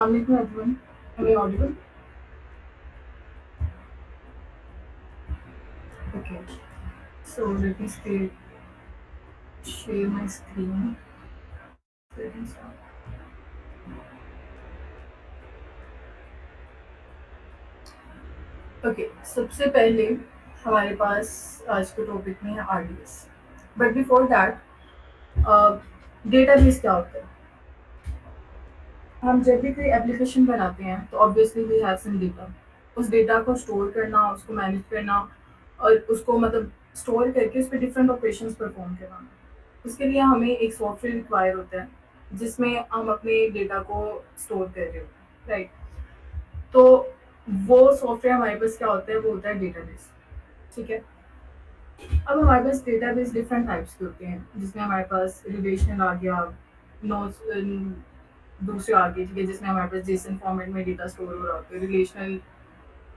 Assalamualaikum everyone. Am I audible? Okay. So let me share my screen. Let me start. Okay. सबसे पहले हमारे पास आज के topic में है RDS. But before that database क्या होता है? हम जब भी कोई एप्लीकेशन बनाते हैं तो obviously we have some data. उस डेटा को स्टोर करना, उसको मैनेज करना और उसको मतलब स्टोर करके उस पर डिफरेंट ऑपरेशंस परफॉर्म करना. उसके लिए हमें एक सॉफ्टवेयर रिक्वायर होता है जिसमें हम अपने डेटा को स्टोर कर रहे होते हैं, राइट? तो वो सॉफ्टवेयर हमारे पास क्या होता है, वो होता है डेटाबेस. ठीक है. अब हमारे पास डेटाबेस डिफरेंट टाइप्स के होते हैं जिसमें हमारे पास रिलेशनल आ गया, नोट्स दूसरे आ गए, ठीक है, जिसमें हमारे पास जेसन फॉर्मेट में डेटा स्टोर हो रहा होता है. रिलेशनल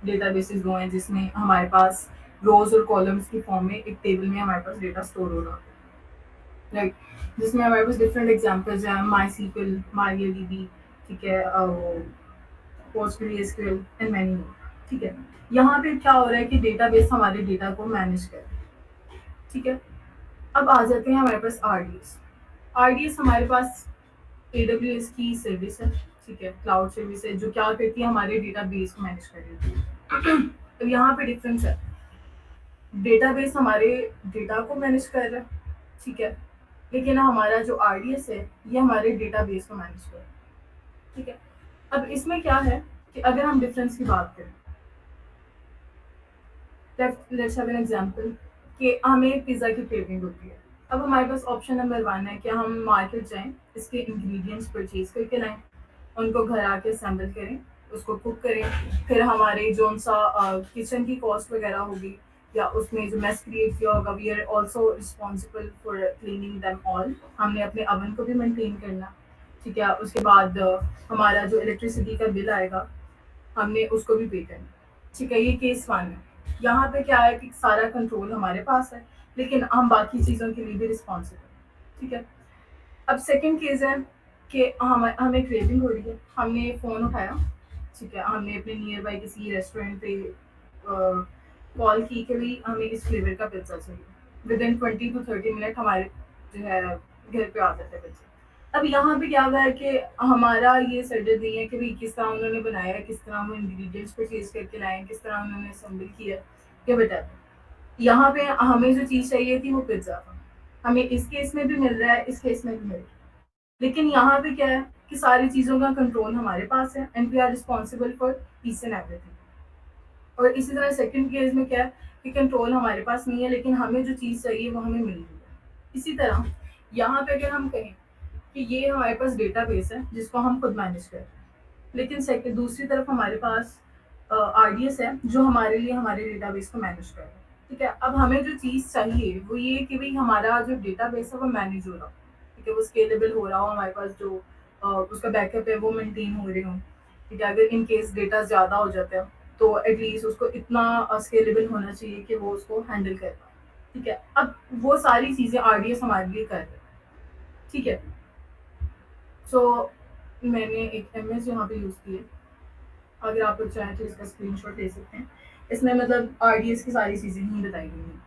डेटाबेसेस वो हैं जिसमें हमारे पास रोज और कॉलम्स की फॉर्म में एक टेबल में हमारे पास डेटा स्टोर हो रहा होता है, राइट? जिसमें हमारे पास डिफरेंट एग्जांपल्स हैं, माई सीक्वल, माईडीबी, ठीक है, पोस्टग्रेसक्यूएल एंड मैनी मोर. ठीक है. यहाँ पे क्या हो रहा है कि डेटाबेस हमारे डेटा को मैनेज कर रहा है. ठीक है. अब आ जाते हैं हमारे पास आरडीएस. आरडीएस हमारे पास एडब्ल्यूएस की सर्विस है, ठीक है, क्लाउड सर्विस है जो क्या करती है, हमारे डेटाबेस को मैनेज कर देती है. तो यहाँ पे डिफरेंस है. डेटाबेस हमारे डेटा को मैनेज कर रहा है, ठीक है, लेकिन हमारा जो आरडीएस है ये हमारे डेटाबेस को मैनेज कर रहा है. ठीक है. अब इसमें क्या है कि अगर हम डिफरेंस की बात करें, लेट्स हैव एन एग्जांपल कि हमें पिज़्ज़ा की क्रेविंग होती है. अब हमारे पास ऑप्शन नंबर वन है कि हम मार्केट जाएं, इसके इंग्रेडिएंट्स परचेज करके लाएं, उनको घर आके असेंबल करें, उसको कुक करें, फिर हमारे जो सा किचन की कॉस्ट वगैरह होगी या उसमें जो मेस क्रिएट किया होगा, we are also responsible for cleaning them all. हमने अपने ओवन को भी मेंटेन करना. ठीक है. उसके बाद हमारा जो इलेक्ट्रिसिटी का बिल आएगा हमने उसको भी पे करना. ठीक है. ये केस वन है. यहाँ पे क्या है कि सारा कंट्रोल हमारे पास है लेकिन हम बाकी चीज़ों के लिए भी रिस्पॉन्सिबल. ठीक है. अब सेकंड केस है कि हमें क्रेविंग हो रही है, हमने फ़ोन उठाया, ठीक है, हमने अपने नियर बाई किसी रेस्टोरेंट पे कॉल की कि भाई हमें इस फ्लेवर का पिज्ज़ा चाहिए. विद इन 20 to 30 मिनट हमारे जो है घर पे आ जाता है पिज्ज़ा. अब यहाँ पे क्या हुआ है कि हमारा ये सर्जन नहीं है कि भाई किस तरह उन्होंने बनाया है, किस तरह वो इंग्रेडिएंट्स परचेज करके लाए हैं, किस तरह उन्होंने असेंबल किया, ये बताते हैं. यहाँ पे हमें जो चीज़ चाहिए थी वो पिज्ज़ा था. हमें इस केस में भी मिल रहा है, इस केस में भी मिल रहा है. लेकिन यहाँ पे क्या है कि सारी चीज़ों का कंट्रोल हमारे पास है and we are responsible for each and everything. और इसी तरह सेकंड केस में क्या है कि कंट्रोल हमारे पास नहीं है लेकिन हमें जो चीज़ चाहिए वो हमें मिल रही है. इसी तरह यहाँ पे अगर हम कहें कि ये हमारे पास डेटाबेस है जिसको हम खुद मैनेज कर रहे हैं, लेकिन सेकंड दूसरी तरफ हमारे पास आरडीएस है जो हमारे लिए हमारे डेटाबेस को मैनेज कर रहा है. ठीक है. अब हमें जो चीज़ चाहिए वो ये कि भाई हमारा जो डेटाबेस है वो मैनेज हो रहा हो, ठीक है, वो स्केलेबल हो रहा हो, हमारे पास जो उसका बैकअप है वो मेंटेन हो रहे हो. ठीक है. अगर इन केस डेटा ज़्यादा हो जाता है तो एटलीस्ट उसको इतना स्केलेबल होना चाहिए कि वो उसको हैंडल कर पाए. ठीक है. अब वो सारी चीज़ें आरडीएस हमारे लिए कर रहे हैं. ठीक है. सो मैंने एक एमएस यहाँ पे यूज़ की है. अगर आप लोग चाहें तो इसका स्क्रीनशॉट ले सकते हैं. इसमें मतलब आरडीएस की सारी चीज़ें ही बताई गई हैं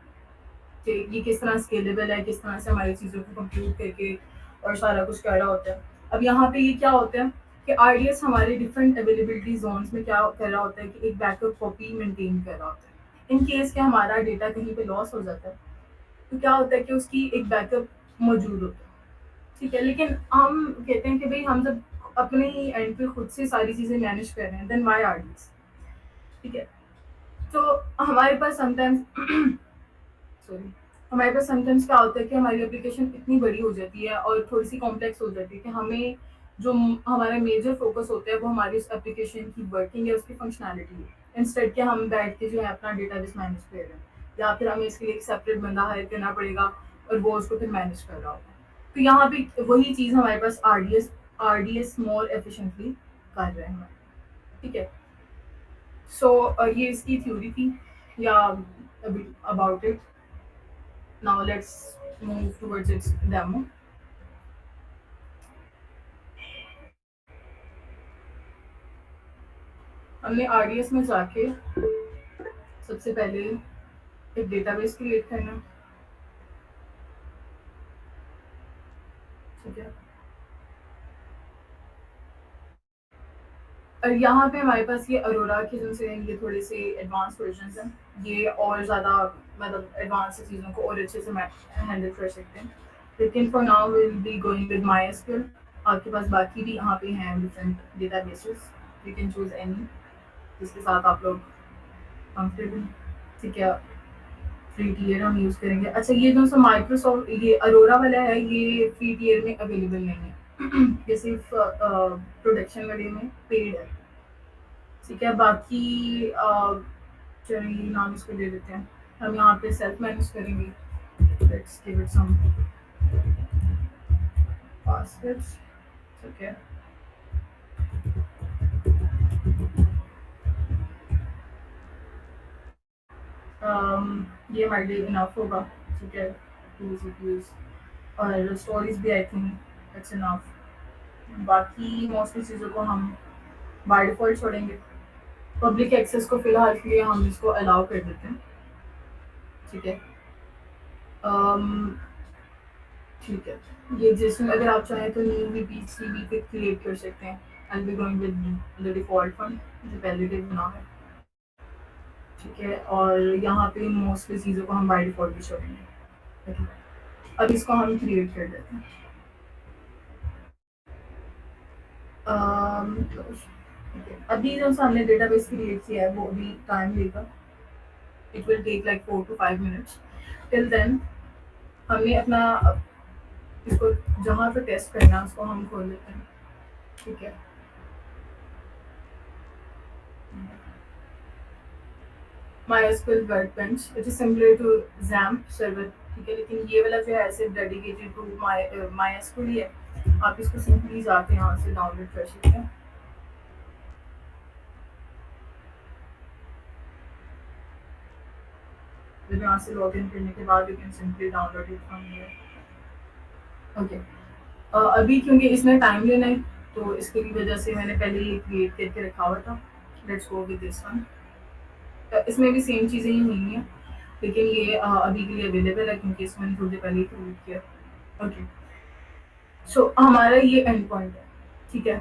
कि ये किस तरह स्केलेबल है, किस तरह से हमारी चीज़ों को कंप्यूट करके और सारा कुछ कर रहा होता है. अब यहाँ पे ये क्या होता है कि आरडीएस हमारे डिफरेंट अवेलेबिलिटी जोन्स में क्या कर रहा होता है कि एक बैकअप कॉपी मेंटेन कर रहा होता है. इन केस के हमारा डेटा कहीं पे लॉस हो जाता है तो क्या होता है कि उसकी एक बैकअप मौजूद होता है. ठीक है. लेकिन हम कहते हैं कि भाई हम जब अपने ही एंड पे खुद से सारी चीज़ें मैनेज कर रहे हैं देन वाई आरडीएस. ठीक है. तो हमारे पास समटाइम्स सॉरी हमारे पास समटाइम्स क्या होता है कि हमारी एप्लीकेशन इतनी बड़ी हो जाती है और थोड़ी सी कॉम्प्लेक्स हो जाती है कि हमें जो हमारा मेजर फोकस होता है वो हमारी उस एप्लीकेशन की वर्किंग है, उसकी फंक्शनैलिटी है, इंस्टेड के हम बैठ के जो है अपना डेटाबेस मैनेज कर रहे हैं या फिर हमें इसके लिए एक सेपरेट बंदा हायर करना पड़ेगा और वो उसको फिर मैनेज कर रहा होगा. तो यहाँ पे वही चीज़ हमारे पास आरडीएस मोर एफिशिएंटली कर रहे हैं हमारे. ठीक है. सो ये इसकी थ्योरी थी या about it. Now let's move towards its demo. हमने आरडीएस में जाके सबसे पहले एक डेटाबेस क्रिएट करना, ठीक है। और यहाँ पे हमारे पास ये अरोरा के जिनसे ये थोड़े से एडवांस वर्जन हैं, ये और ज़्यादा मतलब एडवांस चीज़ों को और अच्छे से हैंडल कर सकते हैं। लेकिन for now will be going with my SQL. आपके पास बाकी भी यहाँ पे हैं different databases, you can choose any जिसके साथ आप लोग कंफर्टेबल, ठीक है। फ्री टियर हम यूज़ करेंगे। अच्छा, ये जो सा माइक्रोसॉफ्ट ये अरोरा वाला है, ये फ्री टियर में अवेलेबल नहीं है। ये सिर्फ प्रोडक्शन वाले में पेड है, ठीक है। बाकी चलिए नाम इसको दे देते हैं। हम यहाँ पे सेल्फ मैनेज करेंगे। Let's give it some passwords, ठीक है। ये हमारे लिए इनफ होगा, ठीक है, टू सीपीयूज। और स्टोरेज भी आई थिंक इट्स इनफ। बाकी मोस्टली चीज़ों को हम बाय डिफ़ॉल्ट छोड़ेंगे। पब्लिक एक्सेस को फ़िलहाल के लिए हम इसको अलाउ कर देते हैं, ठीक है। अम, ठीक है। ये जिसमें अगर आप चाहें तो न्यू वीपीसीबी पे क्रिएट कर सकते हैं। I will be going with the default one जो पहले से बना है, ठीक है। और यहाँ पे मोस्टली चीज़ों को हम बाय डिफ़ॉल्ट भी छोड़ेंगे, ठीक है। अब इसको हम क्रिएट कर देते हैं। ठीक है। अभी जो हमने डेटाबेस क्रिएट किया है वो अभी टाइम लेगा। It will take like 4 to 5 minutes। Till then हमने अपना इसको जहाँ पे टेस्ट करना है उसको हम खोल लेते हैं, ठीक है। MySQL workbench it is similar to XAMPP server, ठीक है। लेकिन ये वाला जो है सिर्फ डेडिकेटेड टू MySQL ही है। आप इसको सिंपली जाके यहाँ से डाउनलोड कर सकते हैं। फिर यहाँ से लॉग इन करने के बाद you can simply download it from here, okay. अभी क्योंकि इसमें टाइम लेना है तो इसकी वजह से मैंने पहले ये क्रिएट करके रखा हुआ था। Let's go with this one. इसमें भी सेम चीज़ें ही हुई हैं, लेकिन ये अभी के लिए अवेलेबल है क्योंकि इसमें मैंने थोड़ी देर पहले ही क्रिएट किया, ओके। सो हमारा ये एंड पॉइंट है, ठीक है।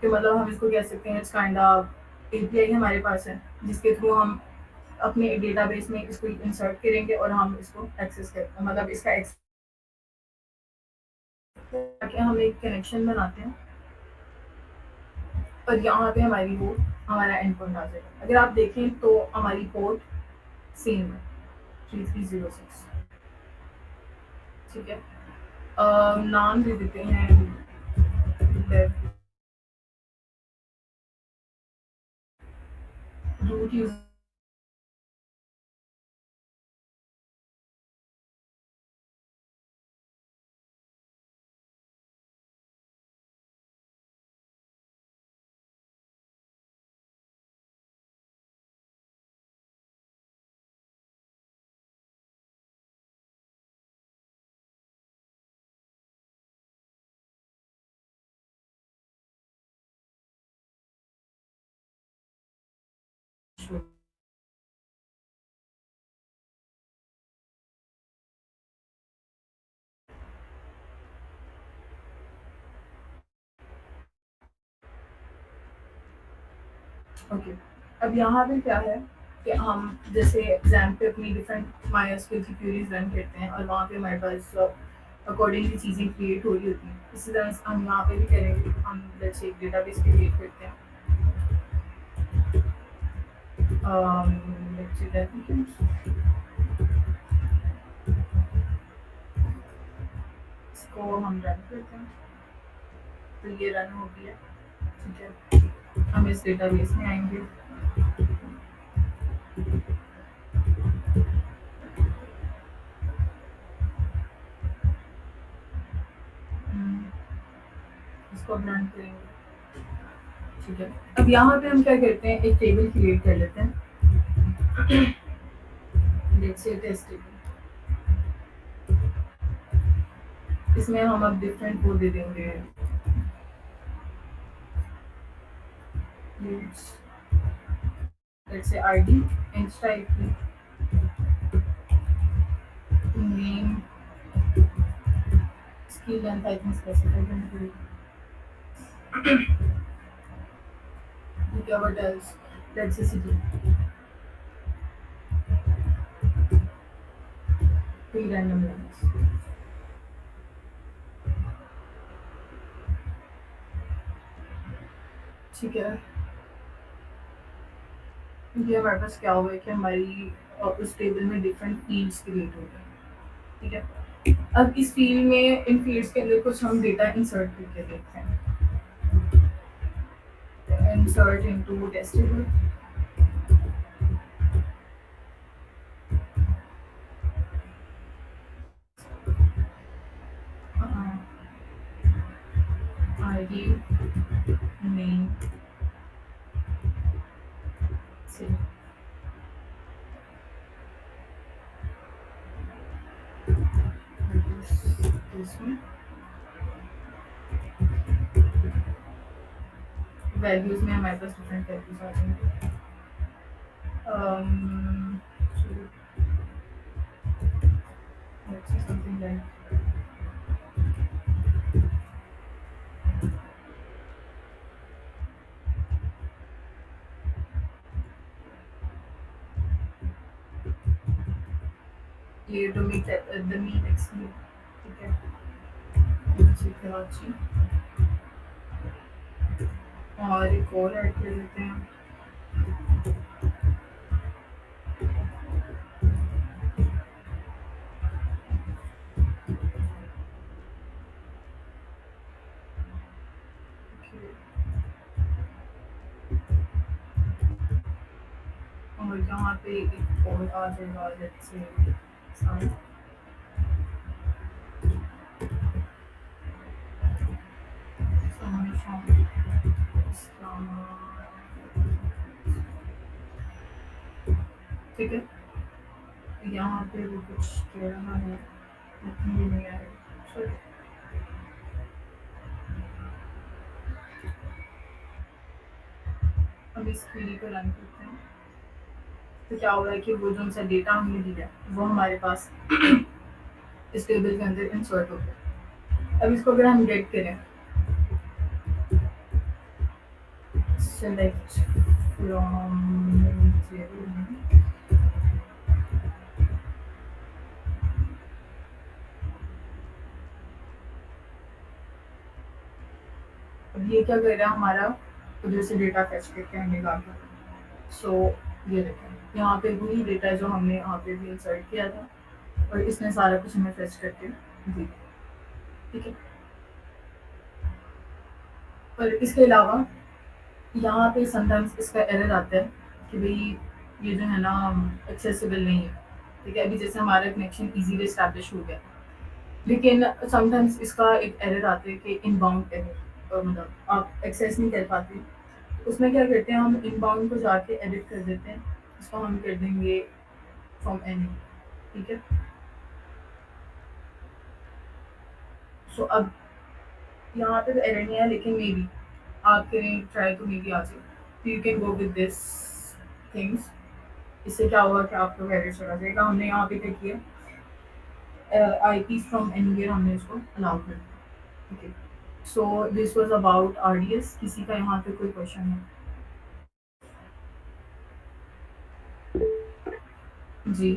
कि मतलब हम इसको कह सकते हैं इट्स काइंड ऑफ एपीआई हमारे पास है जिसके थ्रू हम अपने डेटाबेस में इसको इंसर्ट करेंगे और हम इसको एक्सेस कर मतलब इसका एक्सेस करके हम एक कनेक्शन बनाते हैं और यहाँ पे हमारी वो हमारा एंड पॉइंट आ जाएगा। अगर आप देखें तो हमारी पोर्ट सेम है 3306, ठीक है। नाम दे देते हैं रूट यूज, ओके। अब यहाँ पे क्या है कि हम जैसे एग्जाम पे अपनी डिफरेंट माइस्क्यूल की क्वेरीज रन करते हैं और वहाँ पे हमारे पास अकॉर्डिंगली चीज़ें क्रिएट हो रही होती हैं। इसी तरह से हम यहाँ पे भी करेंगे। हम जैसे एक डेटाबेस क्रिएट करते हैं, let's see that we can- इसको हम रन करते हैं तो ये रन हो गया, ठीक है। हम इस डेटाबेस में आएंगे, इसको हम रन करेंगे, ठीक है। अब यहाँ पे हम क्या करते हैं, एक टेबल क्रिएट कर लेते हैं। लेट्स से टेस्ट टेबल, इसमें हम अब डिफरेंट वो दे देंगे let's say ID, Insta IP, name, skill length, I think specified. Okay, what else? Let's say city, three random lines. ठीक है, ये हमारे पास क्या हुआ है कि हमारी उस टेबल में डिफरेंट फील्ड्स क्रिएट हो गए, ठीक है। अब इस फील्ड में, इन फील्ड्स के अंदर कुछ हम डेटा इंसर्ट करके देखते हैं। Insert into test table, ID, name, से इसमें वैल्यूज में हमारे पास डिफरेंट वैल्यूज आ जाएंगे। let's say something like ये to meet the meet exceed, ठीक है, कराची और एक और ऐड कर देते हैं, और यहाँ पे एक और आ जाएगा, let's say sorry, ठीक है। यहाँ पे वो कुछ कह रहा है लेकिन ये नहीं आएगा, सॉरी। अब इस क्वेरी को रन करते हैं, तो क्या हो रहा है कि वो जो सा डेटा हमने दिया वो हमारे पास इस टेबल के अंदर इंसर्ट हो गया। अब इसको अगर हम गेट करें, सेलेक्ट फ्रॉम टेबल, अब ये क्या कर रहा है हमारा, उधर से डेटा फैच करके हमें निकाल कर। सो ये देखें, यहाँ पे वही डेटा जो हमने यहाँ पे भी इंसर्ट किया था और इसने सारा कुछ हमें फैच करके दी, ठीक है। और इसके अलावा यहाँ पे समटाइम्स इसका एरर आता है कि भाई ये जो है ना एक्सेसिबल नहीं है, ठीक है। अभी जैसे हमारा कनेक्शन इजीली इस्टेब्लिश हो गया, लेकिन समटाइम्स इसका एक एरर आता है कि इनबाउंड एरर, मतलब आप एक्सेस नहीं कर पाते। उसमें क्या करते हैं, हम इनबाउंड को जाके एडिट कर देते हैं, इसको हम कर देंगे फ्रॉम एनी, ठीक है। सो अब यहाँ पे तो एरर नहीं है, लेकिन मे बी आप करें ट्राई तो मे बी आ जाए, तो you can go with this things. इससे क्या होगा कि आपको एरर चला जाएगा। हमने यहाँ पे क्या किया, आई पी फ्रॉम एनीवेयर हमने इसको अलाउ कर दिया, okay. So this was about RDS. किसी का यहाँ पे कोई क्वेश्चन है? जी,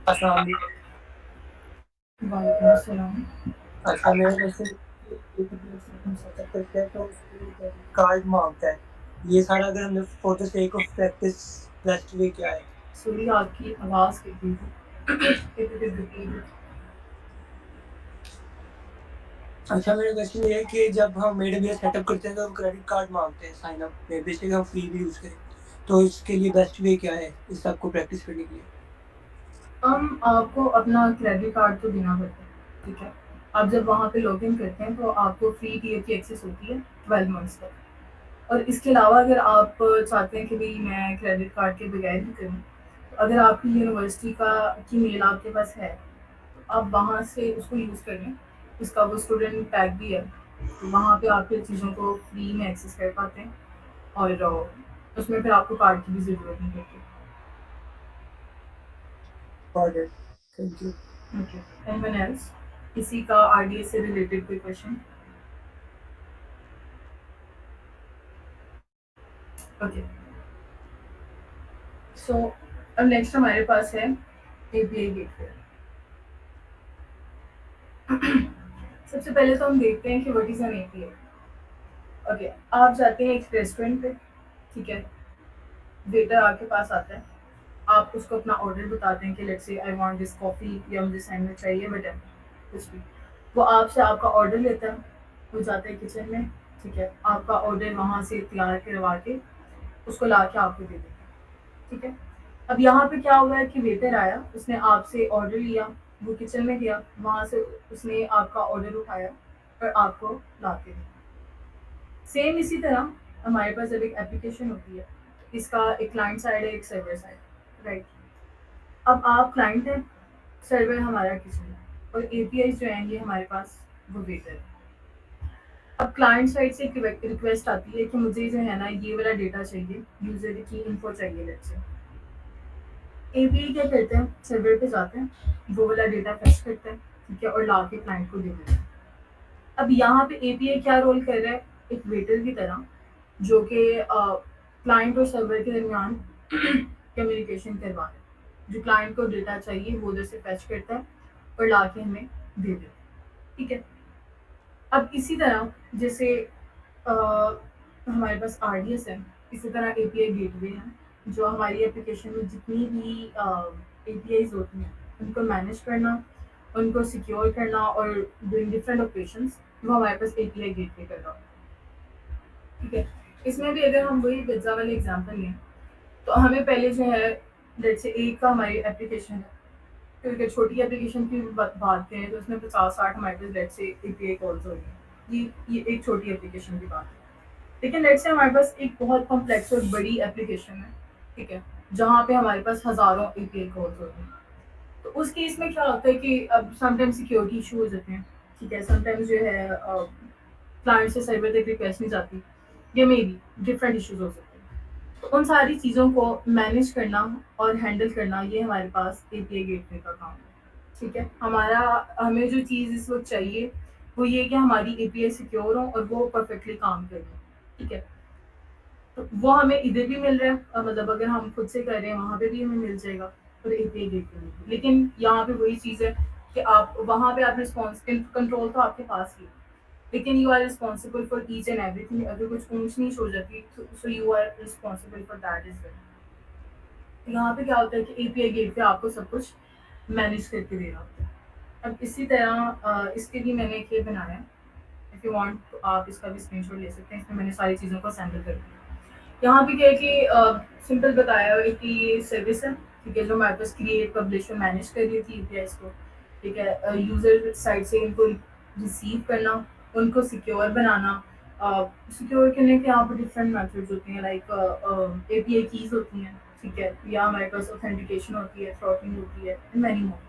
अस्सलाम वालेकुम। वालेकुम अस्सलाम। अच्छा, मेरे वैसे हम सेटअप करते हैं तो उसके कार्ड मांगता है। ये सारा अगर हमने for the sake of practice best way क्या है? सॉरी, आपकी आवाज़ कितनी है? अच्छा, मेरा क्वेश्चन ये है कि जब हम AWS सेटअप करते हैं तो हम क्रेडिट कार्ड मांगते हैं साइन अप पे, बेसिकली हम फ्री भी यूज करें, तो इसके लिए बेस्ट वे क्या है इस सब को प्रैक्टिस करने के लिए? आपको अपना क्रेडिट कार्ड तो देना पड़ता है, ठीक है। आप जब वहाँ पे लॉगिन करते हैं तो आपको फ्री टीयर की एक्सेस होती है 12 मंथ्स तक। और इसके अलावा अगर आप चाहते हैं कि भाई मैं क्रेडिट कार्ड के बगैर ही करूँ, तो अगर आपकी यूनिवर्सिटी का की मेल आपके पास है, तो आप वहाँ से उसको यूज़ कर लें। इसका वो स्टूडेंट पैक भी है, तो वहाँ पे आप फिर चीज़ों को फ्री में एक्सेस कर पाते हैं। और उसमें फिर आपको कार्ड की भी ज़रूरत नहीं पड़ती। Got it, thank you. Okay, anyone else? किसी का आरडीएस से रिलेटेड कोई क्वेश्चन? ओके, सो अब नेक्स्ट हमारे पास है एपीआई गेटवे। सबसे पहले तो हम देखते हैं कि what is an API. Okay, आप जाते हैं एक रेस्टोरेंट पे, ठीक है, वेटर आपके पास आता है, आप उसको अपना ऑर्डर बताते हैं कि let's say I want this coffee या मुझे सैंडविच चाहिए वट कुछ भी। वो आपसे आपका ऑर्डर लेता है, वो जाता है किचन में, ठीक है, आपका ऑर्डर वहाँ से तैयार करवा के उसको ला के आपको दे देता है, ठीक है। अब यहाँ पे क्या हुआ है कि वेटर आया, उसने आपसे ऑर्डर लिया, वो किचन में गया, वहाँ से उसने आपका ऑर्डर उठाया और आपको ला के दिया। सेम इसी तरह हमारे पास जब एक एप्लीकेशन होती है, इसका एक क्लाइंट साइड है, एक सर्वर साइड, राइट। अब आप क्लाइंट हैं, सर्वर हमारा किचन है, और एपीआई जो है ये हमारे पास वो वेटर है। अब क्लाइंट साइड से एक रिक्वेस्ट आती है कि मुझे जो है ना ये वाला डेटा चाहिए, यूजर की इन्फो चाहिए, लेट्स से। एपीआई क्या करते हैं, सर्वर पे जाते हैं, वो वाला डेटा फेच करते हैं, ठीक है, और ला के क्लाइंट को दे देते हैं। अब यहाँ पे एपीआई क्या रोल कर रहा है, एक वेटर की तरह, जो कि क्लाइंट और सर्वर के दरमियान कम्युनिकेशन करवा रहा है। जो क्लाइंट को डेटा चाहिए वो उधर से फेच करता है और ला के हमें दे देता है, ठीक है। अब इसी तरह जैसे अ, हमारे पास आरडीएस है, इसी तरह एपीआई गेटवे है, जो हमारी एप्लीकेशन में जितनी भी एपीआईज होती हैं उनको मैनेज करना, उनको सिक्योर करना और डूइंग डिफरेंट ऑपरेशंस, वो हमारे पास एपीआई गेटवे कर रहा है, ठीक है। इसमें भी अगर हम वही पिज्ज़ा वाले एग्जांपल लें, तो हमें पहले जो है, लेट्स से एक का हमारी एप्लीकेशन है, तो अगर छोटी एप्लीकेशन की बात करें तो उसमें 50-60 हमारे पास लेट्स से एपीआई कॉल्स होंगी। ये एक छोटी एप्लीकेशन की बात है। लेकिन लेट्स से हमारे पास एक बहुत कॉम्प्लेक्स और बड़ी एप्लीकेशन है, ठीक है, जहाँ पे हमारे पास हज़ारों एपीआई कॉल्स होते हैं। तो उस केस में क्या होता है कि अब समटाइम्स सिक्योरिटी इशू हो जाते हैं, ठीक है, समटाइम्स जो है क्लाइंट से सर्वर तक रिक्वेस्ट नहीं जाती, ये मे बी डिफरेंट इश्यूज हो सकते हैं। तो उन सारी चीज़ों को मैनेज करना और हैंडल करना ये हमारे पास एपीआई गेटवे का काम है, ठीक है। हमें जो चीज़ इस वक्त चाहिए वो ये कि हमारी एपीआई सिक्योर हो और वो परफेक्टली काम करे, ठीक है। तो वो हमें इधर भी मिल रहा है, मतलब अगर हम खुद से कर रहे हैं वहाँ पे भी हमें मिल जाएगा और एपीआई गेटवे में भी। लेकिन यहाँ पे वही चीज़ है कि आप वहाँ पे आप रिस्पॉन्स कंट्रोल तो आपके पास ही है, लेकिन you are responsible for each and everything. अगर कुछ ऊंच नीच हो जाती है so you are responsible for that is well. यहाँ पे क्या होता है कि एपीआई गेट पे आपको सब कुछ मैनेज करके दे रहा होता है। अब इसी तरह इसके लिए मैंने एक ये बनाया है, इफ़ यू वांट तो आप इसका भी स्क्रीनशॉट ले सकते हैं। इसमें मैंने सारी चीज़ों को असेंबल कर दिया। यहाँ पे क्या है कि सिंपल बताया है कि ये सर्विस है, ठीक है, जो हमारे पास क्रिएट पब्लिश और मैनेज कर रही थी एपीआईज को, ठीक है, यूज़र साइड से इनको रिसीव करना, उनको सिक्योर बनाना। सिक्योर करने के यहाँ पर डिफरेंट मेथड्स होती हैं, लाइक एपीआई कीज़ होती हैं, ठीक है, या हमारे पास ऑथेंटिकेशन होती है, थ्रॉटलिंग होती है, एंड मैनी मोर।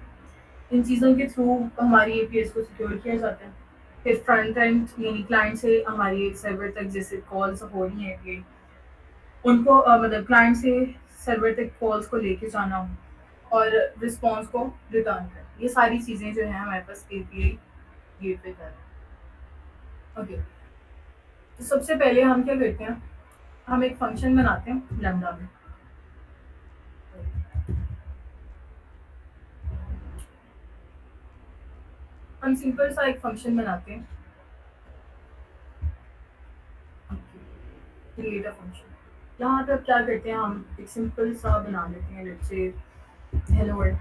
इन चीज़ों के थ्रू हमारी एपीआईज को सिक्योर किया जाता है। फिर फ्रंट एंड यानी क्लाइंट से हमारी एक सर्वर तक जैसे कॉल्स हो रही हैं एपीआई, उनको मतलब क्लाइंट से सर्वर तक कॉल्स को लेके जाना और रिस्पॉन्स को रिटर्न करना, ये सारी चीज़ें जो हैं हमारे पास एपीआई गेटवे कर रहे हैं। ओके, तो सबसे पहले हम क्या करते हैं, हम एक फंक्शन बनाते हैं लैम्डा में। हम सिंपल सा एक फंक्शन बनाते हैं, क्रिएट अ फंक्शन। यहाँ पे अब क्या करते हैं, हम एक सिंपल सा बना लेते हैं, लेट्स से हेलो वर्ल्ड,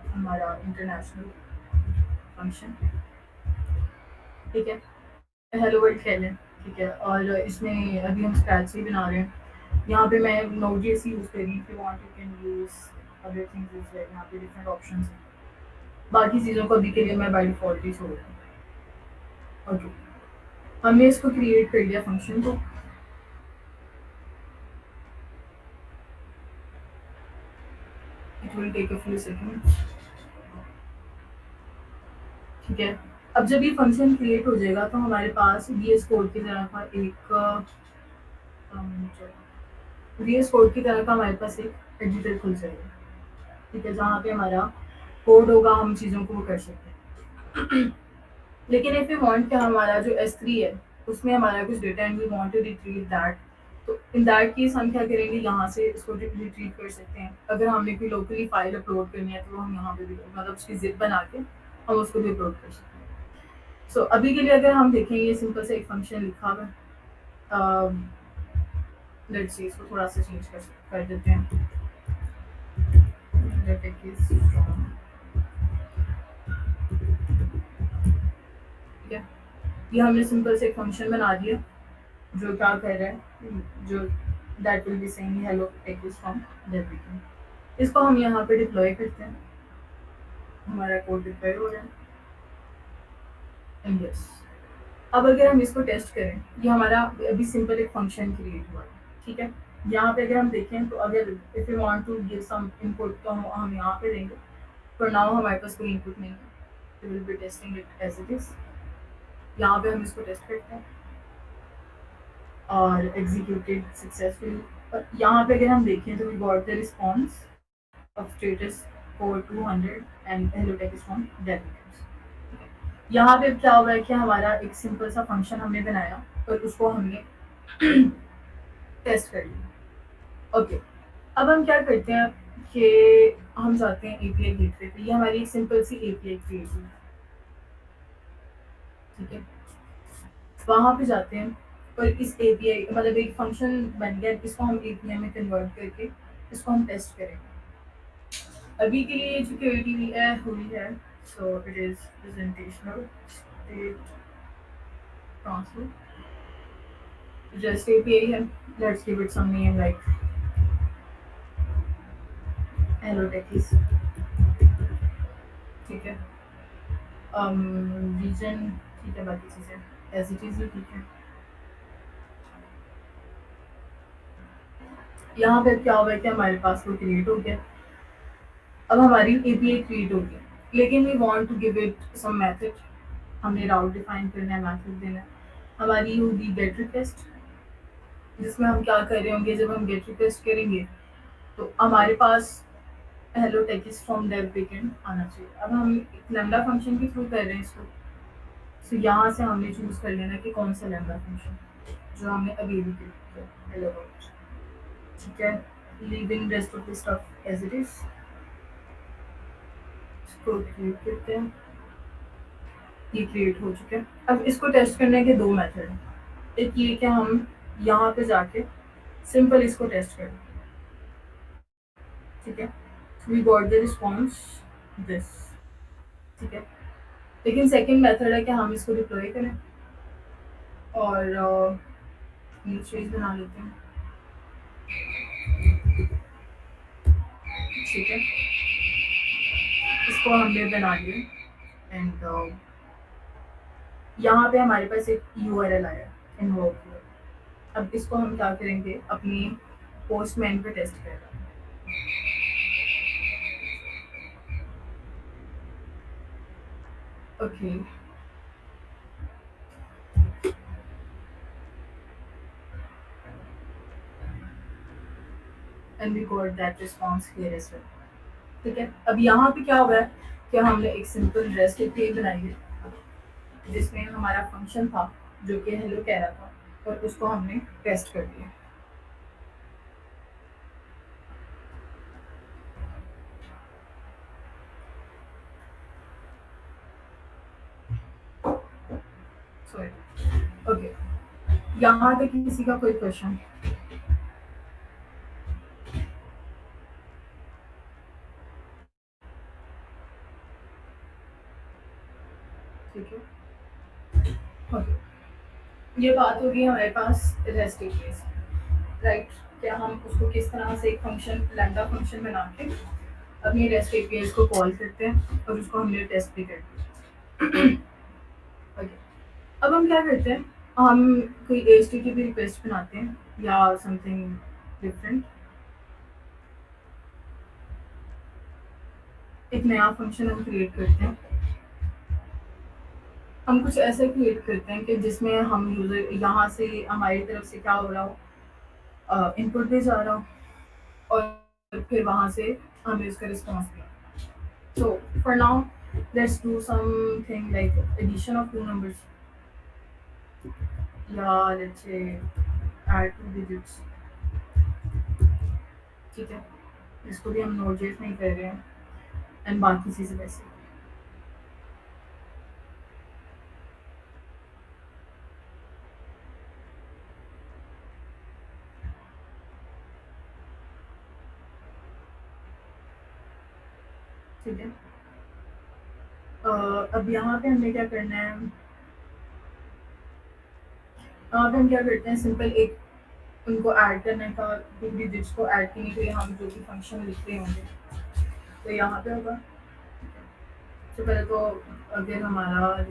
हमारा इंटरनेशनल फंक्शन, ठीक है, हेलो वर्ल्ड कह लें, ठीक है। और इसमें अभी हम स्क्रैच से ही बना रहे हैं। यहाँ पे मैं नोड जेएस यूज़ कर रही हूँ, if you want you can use other things is like, यहाँ पे डिफरेंट ऑप्शंस हैं। बाकी चीज़ों को अभी के लिए मैं बाय डिफ़ॉल्ट ही छोड़ रही हूँ। ओके, हमने इसको क्रिएट कर लिया फंक्शन को। It will take a few seconds, ठीक है। अब जब ये फंक्शन क्रिएट हो जाएगा तो हमारे पास VS कोड की तरह का एक VS कोड की तरह का हमारे पास एक एडिटर खुल जाएगा, ठीक है, जहाँ पे हमारा कोड होगा, हम चीज़ों को वो कर सकते हैं। लेकिन इफ यू वांट कि हमारा जो S3 है उसमें हमारा कुछ data and we want to retrieve that, तो इन दैट केस हम क्या करेंगे, यहाँ से इसको रिट्रीव कर सकते हैं। अगर हमने कोई लोकली फाइल अपलोड करनी है तो हम यहाँ पे भी मतलब उसकी जिप बना के हम उसको भी अपलोड कर सकते हैं। सो अभी के लिए अगर हम देखें, ये सिंपल से एक फंक्शन लिखा हुआ है, लेट्स सी इसको थोड़ा सा चेंज कर देते हैं। Let it is from, ठीक है, ये हमने सिंपल से एक फंक्शन बना दिया जो क्या कर रहा है, जो that will be saying hello tech this from that we can, इसको हम यहाँ पे डिप्लॉय करते हैं, हमारा कोड डिप्लॉय हो रहा है एंड यस। अब अगर हम इसको टेस्ट करें, ये हमारा अभी सिंपल एक फंक्शन क्रिएट हुआ है, ठीक है। यहाँ पे अगर हम देखें तो अगर if you want to give some input तो हम यहाँ पे देंगे, पर नाउ हमारे पास कोई इनपुट नहीं है, we will be testing it as it is. यहाँ पे हम इसको टेस्ट करते हैं और एग्जीक्यूटेड सक्सेसफुली, और यहाँ पे अगर हम देखें तो we got the response of status for 200 and hello text from developers. यहाँ पे क्या हुआ है कि हमारा एक सिंपल सा फंक्शन हमने बनाया और उसको हमने टेस्ट कर लिया। ओके, अब हम क्या करते हैं कि हम जाते हैं एपीआई गेटवे पे, ये हमारी एक सिंपल सी एपीआई क्रिएट हुई, ठीक है। वहाँ पे जाते हैं और इस एपीआई मतलब एक फंक्शन बन गया, इसको हम एपीआई में कन्वर्ट करके इसको हम टेस्ट करेंगे। अभी के लिए जो क्रिएट हुई है, so it is presentational state transfer just API है, let's give it some name like hello techies, ठीक है, region, ठीक है, बाकी चीज़ें as it is ही ठीक है। यहाँ पे क्या हुआ है कि हमारे पास वो क्रिएट हो गया, अब हमारी API क्रिएट हो गया, लेकिन we want to give it some method, हमने राउट डिफाइन करना है, मेथड देना है। हमारी होगी गेट रिक्वेस्ट, जिसमें हम क्या कर रहे होंगे, जब हम गेट रिक्वेस्ट करेंगे तो हमारे पास hello text from dev backend आना चाहिए। अब हम एक लैम्डा फंक्शन के थ्रू कर रहे हैं इसको, तो यहाँ से हमने चूज कर लेना कि कौन सा लैम्डा फंक्शन जो हमने अभी भी क्रिएट किया, हेलो वर्ल्ड, ठीक है। Leaving rest of the stuff as it is, इसको क्रिएट करते हैं, ये क्रिएट हो चुका है। अब इसको टेस्ट करने के दो मेथड हैं, एक ये कि हम यहाँ पे जाके सिंपल इसको टेस्ट करें, ठीक है, we got the response this, ठीक है। लेकिन सेकंड मेथड है कि हम इसको डिप्लॉय करें और न्यू पेज बना लेते हैं, ठीक है, इसको हमने बना लिया एंड यहाँ पे हमारे पास एक URL आया इन्वोक। अब इसको हम क्या करेंगे, अपनी पोस्टमैन पे टेस्ट करेंगे। Okay, and we got that response here as well, ठीक है। अब यहाँ पे क्या हुआ है कि हमने एक सिंपल रेस्ट एपीआई बनाई है, जिसमें हमारा फंक्शन था जो कि हेलो कह रहा था, और उसको हमने टेस्ट कर दिया। सॉरी, ओके, यहाँ तक किसी का कोई क्वेश्चन? ठीक है, ओके, ये बात होगी हमारे पास रेस्ट एपीआई, राइट। क्या हम उसको किस तरह से एक फंक्शन लैम्डा फंक्शन बना के अपनी रेस्ट एपीआई को कॉल करते हैं और उसको हमने टेस्ट भी कर दिया। ओके, अब हम क्या करते हैं, हम कोई HTTP रिक्वेस्ट बनाते हैं या समथिंग डिफरेंट, एक नया फंक्शन हम क्रिएट करते हैं। हम कुछ ऐसे क्रिएट करते हैं कि जिसमें हम यूज़र यहाँ से हमारी तरफ से क्या हो रहा हो इनपुट भी जा रहा और फिर वहाँ से हमें उसका रिस्पॉन्स मिला। So for now, let's do something like addition of two numbers. Yeah, let's say add two digits. ठीक है, इसको भी हम नोट जेट नहीं कर रहे हैं एंड बाकी चीज़ें वैसे। ठीक है, अब यहाँ पे हमने क्या करना है, यहाँ पे हम क्या करते हैं, सिंपल एक उनको ऐड करने का, टू डिजिट्स को ऐड करने के लिए हम जो भी फंक्शन लिखते होंगे तो यहाँ पे होगा। तो पहले तो अगर हमारा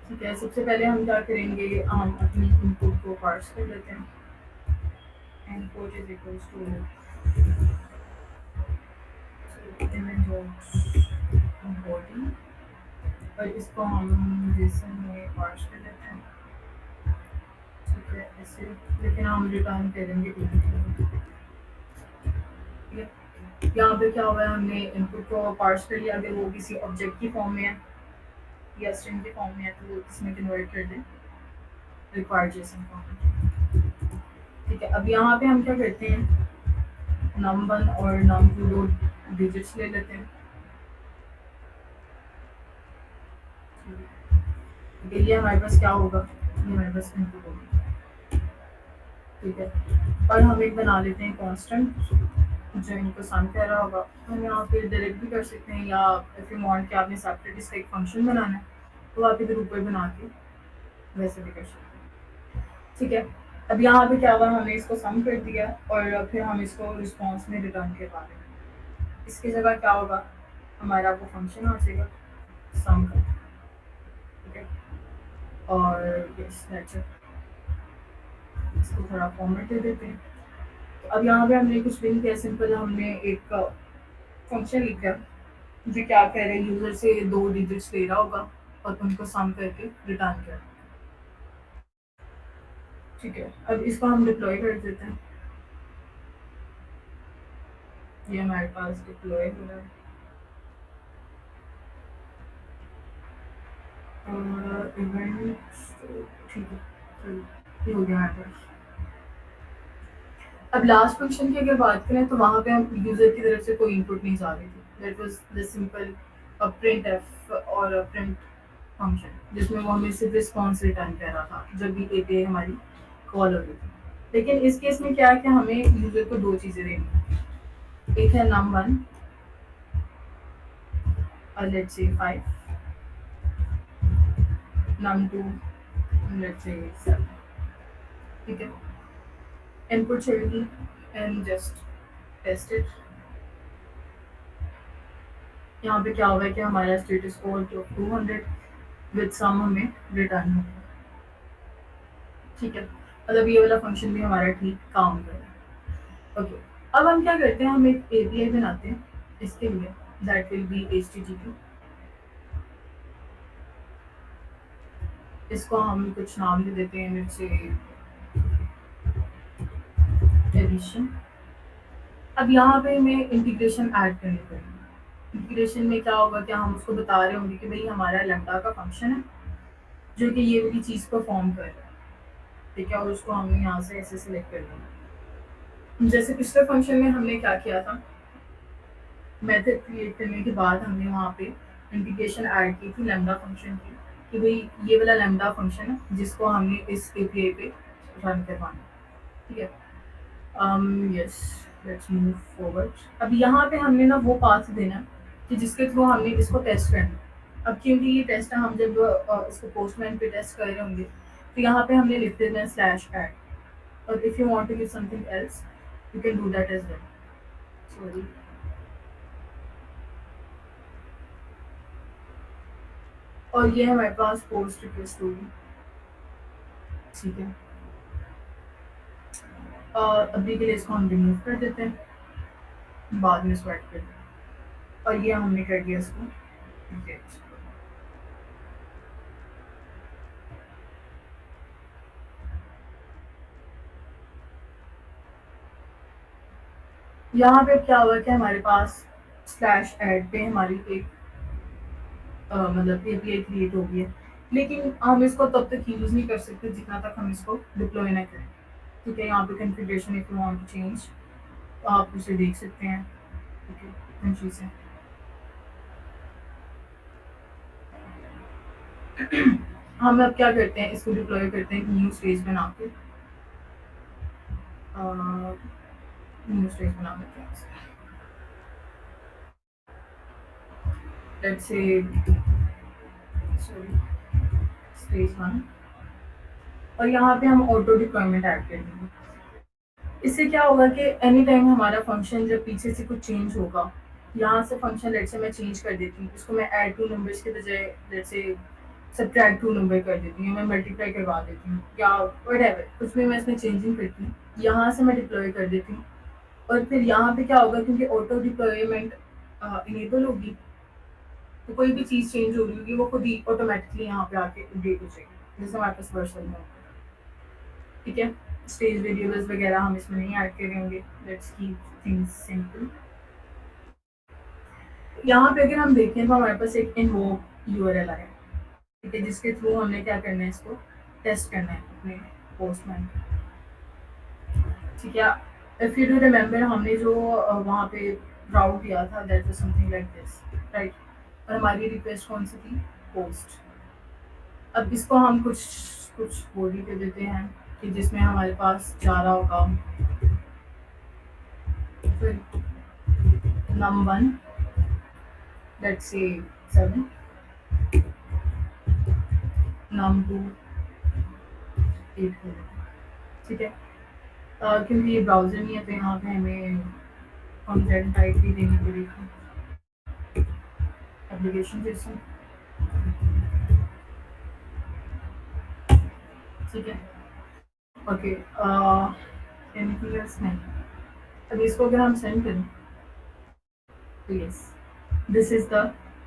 ठीक है, सबसे पहले हम क्या करेंगे, हम अपनी इनपुट को पार्स कर लेते हैं। Input is equals to image of body और इसको हम जेसन में पार्स कर लेते हैं। ठीक है, ऐसे, लेकिन हम रिटर्न करेंगे यहाँ पे क्या हुआ है, हमने इनपुट को पार्स कर लिया। अगर वो किसी ऑब्जेक्ट की फॉर्म में है या स्ट्रिंग के फॉर्म में है तो वो इसमें कन्वर्ट कर दें रिक्वायर्ड जेसन फॉर्म। ठीक है, अब यहाँ पे हम क्या करते हैं, num1 और num2 दो डिजिट्स ले लेते हैं। ये हमारे पास क्या होगा, ये हमारे पास इनपुट होगा। ठीक है, और हम एक बना लेते हैं कांस्टेंट जो इनको सम कर रहा होगा। हम यहाँ पे डायरेक्ट भी कर सकते हैं या इफ यू वांट कि आपने सेपरेट इसका एक फंक्शन बनाना है तो आप इधर ऊपर बना के वैसे भी कर सकते हैं। ठीक है, अब यहाँ पे क्या हुआ, हमने इसको सम कर दिया और फिर हम इसको रिस्पॉन्स में रिटर्न करवा रहे हैं। इसकी जगह क्या होगा, हमारा वो फंक्शन आ जाएगा सम का। ठीक है, और यस दैट्स इट। इसको थोड़ा फॉर्मेट दे देते हैं। तो अब यहाँ पे हमने कुछ भी नहीं किया, सिंपल हमने एक फंक्शन लिखा जो क्या कह रहे हैं, यूजर से दो डिजिट्स ले रहा होगा और उनको सम करके रिटर्न कर। ठीक है, अब इसको हम डिप्लॉय कर देते हैं। ये हमारे पास डिप्लॉय हो रहा है और इवेंट्स, ठीक है, चलो ये हो गया हमारे पास। अब लास्ट फंक्शन की अगर बात करें तो वहाँ पे हम यूजर की तरफ से कोई इनपुट नहीं जा रही थी। That was the simple print F और प्रिंट फंक्शन जिसमें वो हमें सिर्फ रिस्पॉन्स रिटर्न कर रहा था जब भी एपीआई हमारी कॉल हो रही थी। लेकिन इस केस में क्या है कि हमें यूजर को दो चीज़ें देनी है, एक है num1 और let's say 5, num2 let's say 7। ठीक है, इनपुट चाहिए एंड जस्ट टेस्ट इट। यहाँ पे क्या होगा कि हमारा स्टेटस कोड जो 200 विद सम हमें रिटर्न होगा। ठीक है, मतलब ये वाला फंक्शन भी हमारा ठीक काम कर रहा है। ओके, अब हम क्या करते हैं, हम एक एपीआई बनाते हैं इसके लिए, दैट विल बी HTTP। इसको हम कुछ नाम दे देते हैं, जैसे एडिशन। अब यहाँ पे हमें इंटीग्रेशन ऐड करनी पड़ेगी। इंटीग्रेशन में क्या होगा, क्या हम उसको बता रहे होंगे कि भाई हमारा लैम्डा का फंक्शन है जो कि ये वाली चीज़ परफॉर्म कर रहा है। ठीक है, और उसको हमने यहाँ से ऐसे सिलेक्ट कर दिया। जैसे पिछले फंक्शन में हमने क्या किया था, मेथड क्रिएट करने के बाद हमने वहाँ पे इंटीग्रेशन ऐड की थी लैम्डा फंक्शन की कि भाई ये वाला लैम्डा फंक्शन है जिसको हमने इस एपीआई पे रन करवाना। ठीक है, यस, लेट्स मूव फॉरवर्ड। अब यहाँ पे हमने ना वो पाथ देना कि जिसके थ्रू हमने इसको टेस्ट करना। अब क्योंकि ये टेस्ट हम जब इसको पोस्टमैन पे टेस्ट कर रहे होंगे तो यहाँ पे हमने लिख देना है /add, और if you want to give something else you can do that as well. Sorry, और ये हमारे पास पोस्ट रिक्वेस्ट होगी। ठीक है, अभी के लिए इसको हम रिमूव कर देते हैं, बाद में इसको ऐड कर देते हैं। और ये हमने कर दिया इसको get। यहाँ पे क्या हुआ कि हमारे पास स्लैश ऐड पे हमारी एक मतलब एपीआई क्रिएट हो गई है, लेकिन हम इसको तब तक यूज़ नहीं कर सकते जितना तक हम इसको डिप्लॉय ना करें। ठीक है, यहाँ पे configuration if you want to change तो आप उसे देख सकते हैं। ठीक है, इन चीज़ें हम अब क्या करते हैं, इसको डिप्लॉय करते हैं न्यू स्टेज बना के। न्यू स्टेज बना देते हैं, लेट्स से सॉरी स्टेज 1, और यहाँ पे हम ऑटो डिप्लॉयमेंट ऐड कर देंगे। इससे क्या होगा कि एनी टाइम हमारा फंक्शन जब पीछे से कुछ चेंज होगा, यहाँ से फंक्शन लेट से मैं चेंज कर देती हूँ, इसको मैं ऐड टू नंबर्स के बजाय लेट से सब्ट्रैक्ट टू नंबर कर देती हूँ, मैं मल्टीप्लाई करवा देती हूँ, या व्हाटएवर कुछ भी मैं इसमें चेंजिंग करती हूँ, यहाँ से मैं डिप्लॉय कर देती हूँ। और फिर यहाँ पे क्या होगा, क्योंकि ऑटो डिप्लॉयमेंट इनेबल होगी, तो कोई भी चीज़ चेंज हो रही होगी वो खुद ही ऑटोमेटिकली यहाँ पे आके अपडेट हो जाएगी, जैसे हमारे पास वर्सल में होगा। ठीक है, स्टेज वेरिएबल्स वगैरह हम इसमें नहीं ऐड करेंगे, लेट्स कीप थिंग्स सिंपल। यहाँ पे अगर हम देखें तो हमारे पास एक इन्वोक यूआरएल आया, ठीक है, जिसके थ्रू हमने क्या करना है, इसको टेस्ट करना है अपने पोस्टमैन। ठीक है, इफ यू डू रिमेम्बर हमने जो वहाँ पे राउट दिया था, that was something like this, right, और हमारी रिक्वेस्ट कौन सी थी, पोस्ट। अब इसको हम कुछ कुछ बॉडी पे देते हैं कि जिसमें हमारे पास जा रहा होगा फिर num1 let's say 7, num2 8 हो गया। ठीक है, क्योंकि ये ब्राउज़र नहीं है तो यहाँ पे हमें कंटेंट टाइप भी देनी पड़ेगी, एप्लीकेशन जैसे। ठीक है, ओके, एनीथिंग एल्स नहीं। अब इसको अगर हम सेंड करें तो yes, this is the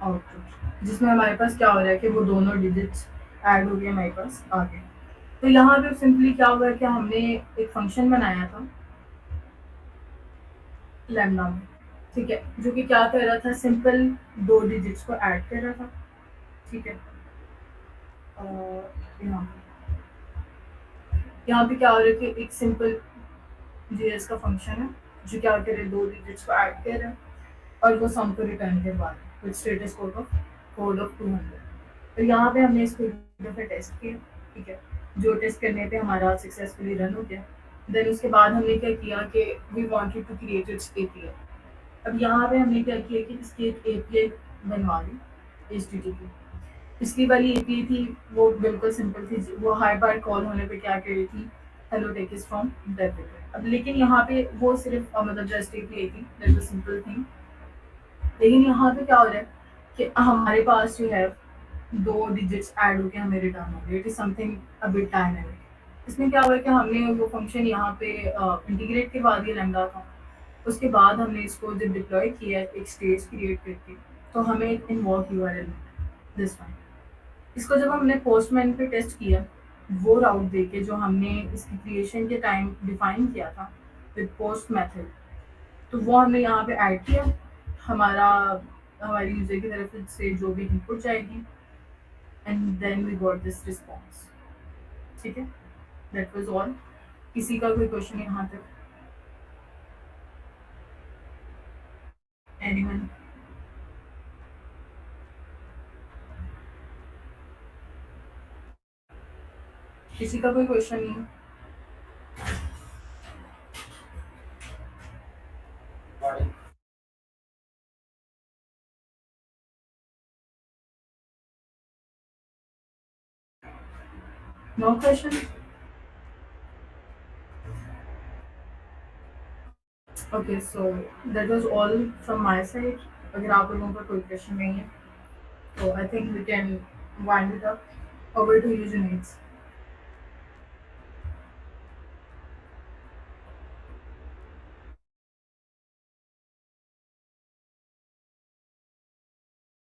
output, जिसमें हमारे पास क्या हो रहा है कि वो दोनों डिजिट्स ऐड हो गए हमारे पास आगे। तो यहाँ पे सिंपली क्या होगा कि हमने एक फंक्शन बनाया था लैम्डा में, ठीक है, जो कि क्या कर रहा था, सिंपल दो डिजिट्स को ऐड कर रहा था। ठीक है, यहाँ यहाँ पे क्या हो रहा है कि एक सिंपल जीएस का फंक्शन है जो क्या करे, दो डिजिट्स को ऐड कर रहा है और वो सम को रिटर्न के बाद विद स्टेटस कोड ऑफ 200। तो यहाँ पे हमने इसको एक दफ़ा टेस्ट किया। ठीक है, जो टेस्ट करने पे हमारा सक्सेसफुली रन हो गया। देन उसके बाद हमने क्या किया कि we wanted to create its API. अब यहाँ पे हमने क्या किया कि इसकी एक एपीआई बनवा ली, एचटीटीपी। पिछली वाली एपीआई थी वो बिल्कुल सिंपल थी, वो हाई बार कॉल होने पे क्या कर रही थी, hello tech is from developer. अब लेकिन यहाँ पे वो सिर्फ मतलब जस्ट एपीआई थी, दैट वाज सिंपल थिंग। लेकिन यहाँ पे क्या हो रहा है कि हमारे पास जो है दो डिजिट्स ऐड होके हमें रिटर्न हो गए, it is something a bit dynamic. इसमें क्या हुआ कि हमने वो फंक्शन यहाँ पे इंटीग्रेट करवा दिया लैम्डा था। उसके बाद हमने इसको जब डिप्लॉय किया एक स्टेज क्रिएट करके, तो हमें एक इन्वोक यूआरएल दिस वन। इसको जब हमने पोस्टमैन पे टेस्ट किया, वो राउट देके जो हमने इसकी क्रिएशन के टाइम डिफाइन किया था विद पोस्ट मेथड, तो वो हमने यहाँ पे ऐड किया। हमारा हमारी यूजर की तरफ से जो भी इनपुट जाएगी, and then we got this response. ठीक है, दैट वाज ऑल। किसी का कोई क्वेश्चन यहाँ तक, एनीवन? किसी का कोई क्वेश्चन नहीं? No question? Okay, so that was all from my side. अगर आप लोगों का कोई क्वेश्चन नहीं है तो I think we can wind it up. Over to you Junaid.